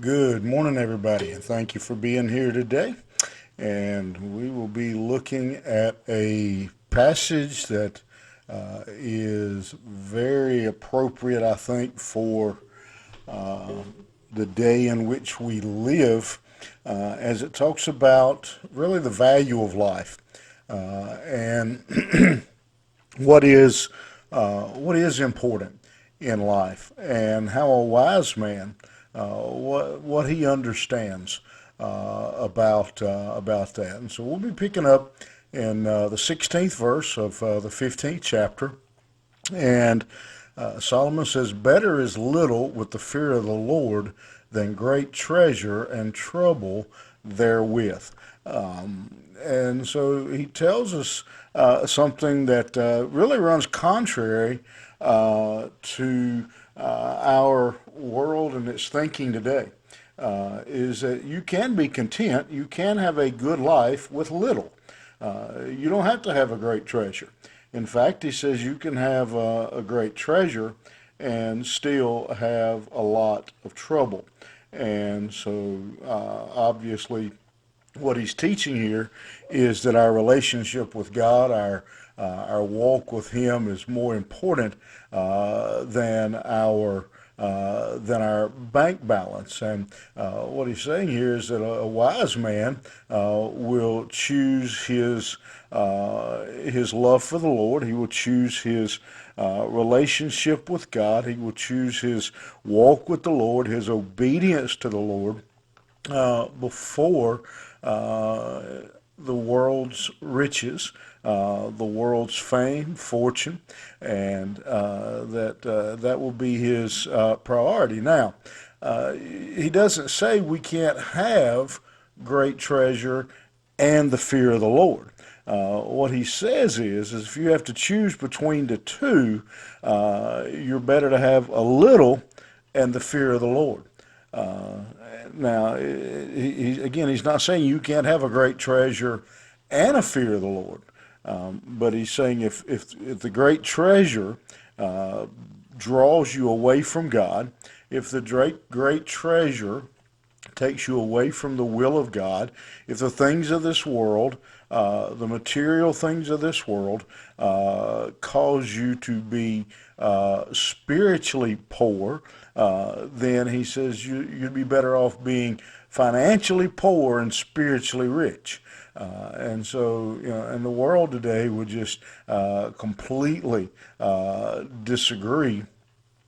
Good morning, everybody, and thank you for being here today. And we will be looking at a passage that is very appropriate, I think, for uh, the day in which we live, as it talks about really the value of life and what is what is important in life, and how a wise man what he understands about that. And so we'll be picking up in the 16th verse of the 15th chapter, and Solomon says, "Better is little with the fear of the Lord than great treasure and trouble therewith." And so he tells us something that really runs contrary to our world and its thinking today. Is that you can be content, you can have a good life with little. You don't have to have a great treasure. In fact, he says you can have a great treasure and still have a lot of trouble. And so, obviously, what he's teaching here is that our relationship with God, our walk with Him, is more important than our bank balance. And what he's saying here is that a wise man will choose his love for the Lord. He will choose his relationship with God. He will choose his walk with the Lord, his obedience to the Lord before uh, the world's riches, the world's fame, fortune, and that will be his priority. Now, he doesn't say we can't have great treasure and the fear of the Lord. What he says is if you have to choose between the two, you're better to have a little and the fear of the Lord. Uh, Now, again, he's not saying you can't have a great treasure and a fear of the Lord, but he's saying if the great treasure uh, draws you away from God, if the great treasure takes you away from the will of God, if the things of this world, the material things of this world, cause you to be spiritually poor, then he says you'd be better off being financially poor and spiritually rich. And so, and the world today would just completely disagree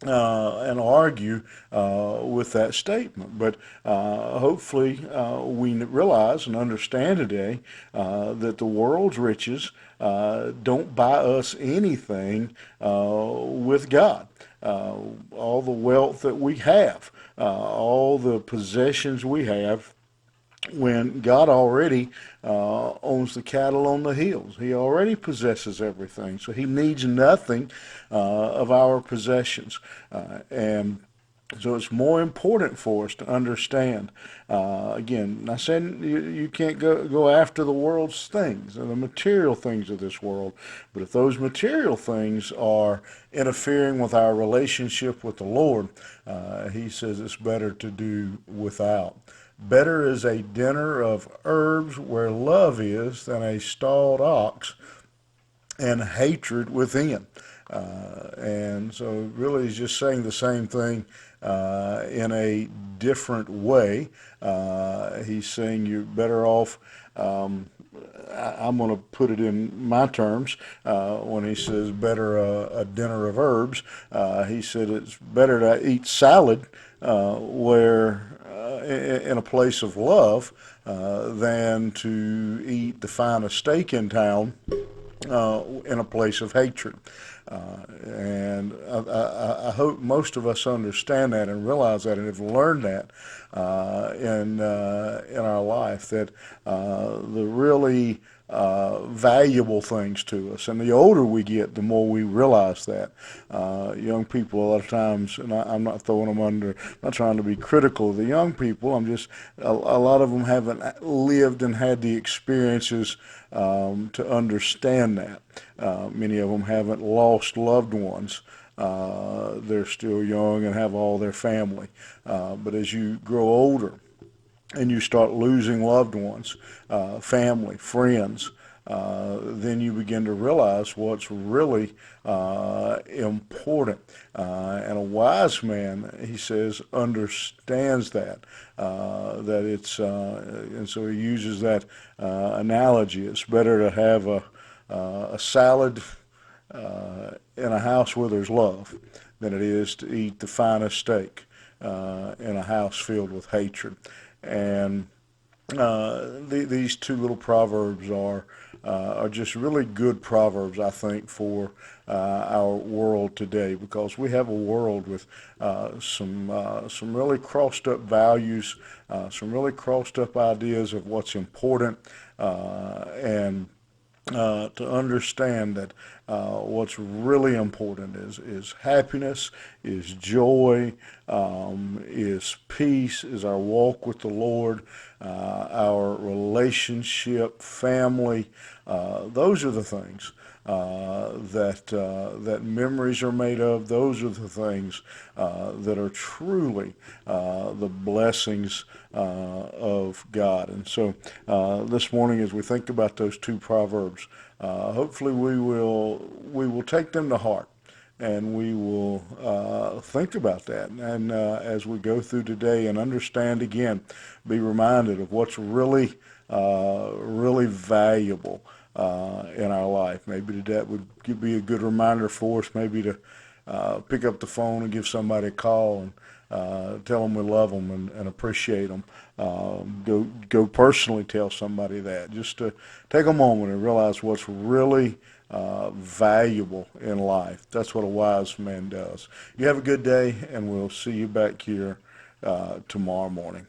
and argue with that statement. But hopefully, we realize and understand today that the world's riches don't buy us anything with God. All the wealth that we have, all the possessions we have, when God already owns the cattle on the hills. He already possesses everything, so He needs nothing of our possessions. And so it's more important for us to understand. Again, I said you can't go after the world's things and the material things of this world, but if those material things are interfering with our relationship with the Lord, He says it's better to do without. Better is a dinner of herbs where love is than a stalled ox and hatred within. And so, really, he's just saying the same thing in a different way. He's saying you're better off. I'm going to put it in my terms when he says better a dinner of herbs. He said it's better to eat salad where in a place of love than to eat the finest steak in town in a place of hatred. And I hope most of us understand that and realize that and have learned that in our life, that the really valuable things to us. And the older we get, the more we realize that. Young people, a lot of times, and I'm not throwing them under, I'm not trying to be critical of the young people. I'm just, a lot of them haven't lived and had the experiences to understand that. Many of them haven't lost loved ones. They're still young and have all their family. But as you grow older, and you start losing loved ones, family, friends, then you begin to realize what's really important. And a wise man, he says, understands that it's, and so he uses that analogy. It's better to have a salad in a house where there's love than it is to eat the finest steak in a house filled with hatred. And these two little proverbs are just really good proverbs, I think, for our world today, because we have a world with some really crossed up values, some really crossed up ideas of what's important, and to understand that what's really important is happiness, is joy, is peace, is our walk with the Lord, our relationship, family. Those are the things that memories are made of. Those are the things that are truly the blessings of God. And so this morning, as we think about those two proverbs, hopefully we will take them to heart. And we will think about that. And as we go through today and understand again, be reminded of what's really, really valuable in our life. Maybe that would be a good reminder for us, maybe to pick up the phone and give somebody a call and tell them we love them and appreciate them. Go personally tell somebody that. Just to take a moment and realize what's really valuable in life. That's what a wise man does. You have a good day, and we'll see you back here tomorrow morning.